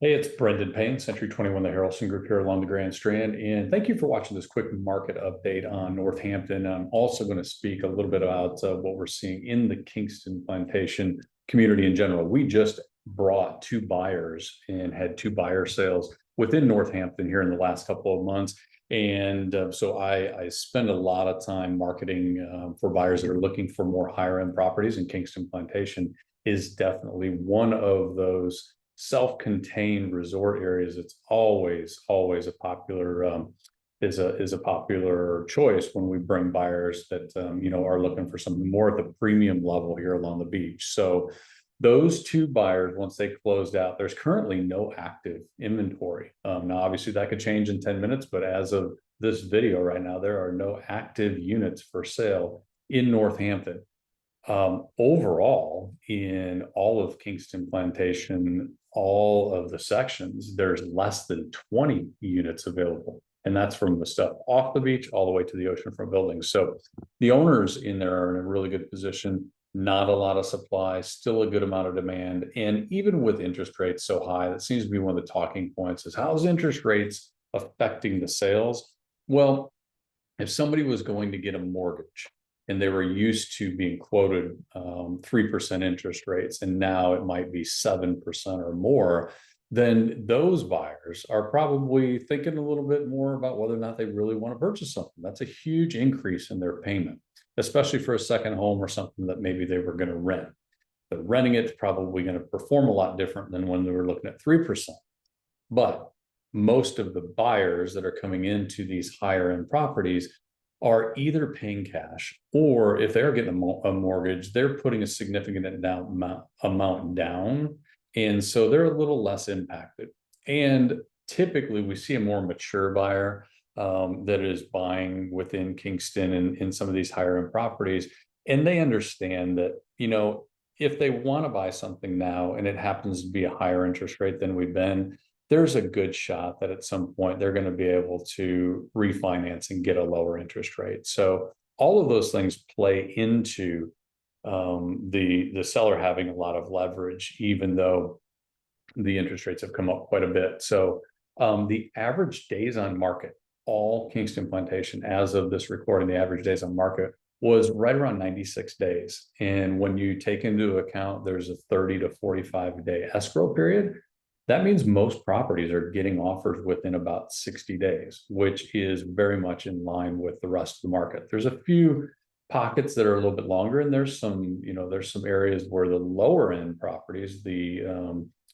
Hey, it's Brendon Payne, Century 21, the Harrelson Group here along the Grand Strand. And thank you for watching this quick market update on Northampton. I'm also going to speak a little bit about what we're seeing in the Kingston Plantation community in general. We just brought two buyers and had two buyer sales within Northampton here in the last couple of months. And so I spend a lot of time marketing for buyers that are looking for more higher end properties, and Kingston Plantation is definitely one of those self-contained resort areas. It's always a popular is a popular choice when we bring buyers that are looking for something more at the premium level here along the beach. So those two buyers, once they closed out, there's currently no active inventory. Now obviously that could change in 10 minutes, but as of this video right now, there are no active units for sale in Northampton. Overall, in all of Kingston Plantation, all of the sections, there's less than 20 units available. And that's from the stuff off the beach all the way to the oceanfront buildings. So the owners in there are in a really good position. Not a lot of supply, still a good amount of demand. And even with interest rates so high, that seems to be one of the talking points is how's interest rates affecting the sales? Well, if somebody was going to get a mortgage and they were used to being quoted 3% interest rates, and now it might be 7% or more, then those buyers are probably thinking a little bit more about whether or not they really want to purchase something. That's a huge increase in their payment, especially for a second home or something that maybe they were going to rent. But renting it's probably going to perform a lot different than when they were looking at 3%. But most of the buyers that are coming into these higher end properties are either paying cash, or if they're getting a mortgage, they're putting a significant amount down. And so they're a little less impacted. And typically we see a more mature buyer that is buying within Kingston and in some of these higher end properties. And they understand that, if they want to buy something now and it happens to be a higher interest rate than we've been, there's a good shot that at some point they're going to be able to refinance and get a lower interest rate. So all of those things play into the seller having a lot of leverage, even though the interest rates have come up quite a bit. So the average days on market, all Kingston Plantation, as of this recording, the average days on market was right around 96 days. And when you take into account there's a 30 to 45 day escrow period, that means most properties are getting offers within about 60 days, which is very much in line with the rest of the market. There's a few pockets that are a little bit longer, and there's some areas where the lower end properties, the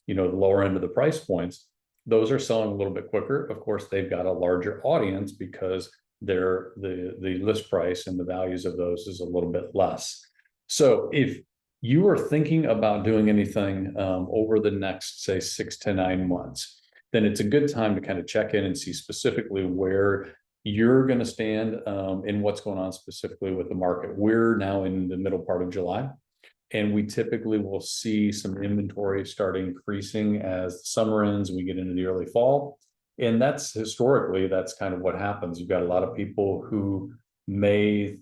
lower end of the price points, those are selling a little bit quicker. Of course, they've got a larger audience because the list price and the values of those is a little bit less. So if you are thinking about doing anything over the next, say, 6 to 9 months, then it's a good time to kind of check in and see specifically where you're going to stand and what's going on specifically with the market. We're now in the middle part of July, and we typically will see some inventory start increasing as the summer ends and we get into the early fall. And that's kind of what happens. You've got a lot of people who may,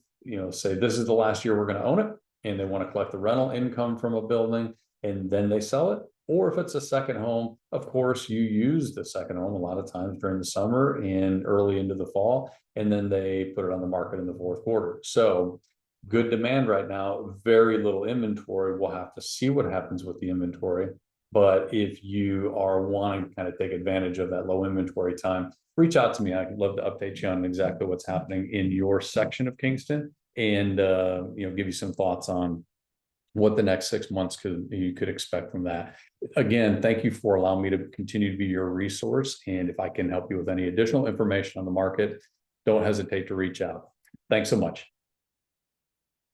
say this is the last year we're going to own it, and they want to collect the rental income from a building, and then they sell it. Or if it's a second home, of course, you use the second home a lot of times during the summer and early into the fall, and then they put it on the market in the fourth quarter. So good demand right now, very little inventory. We'll have to see what happens with the inventory. But if you are wanting to kind of take advantage of that low inventory time, reach out to me. I'd love to update you on exactly what's happening in your section of Kingston, and give you some thoughts on what the next 6 months you could expect from that. Again, thank you for allowing me to continue to be your resource. And if I can help you with any additional information on the market, don't hesitate to reach out. Thanks so much.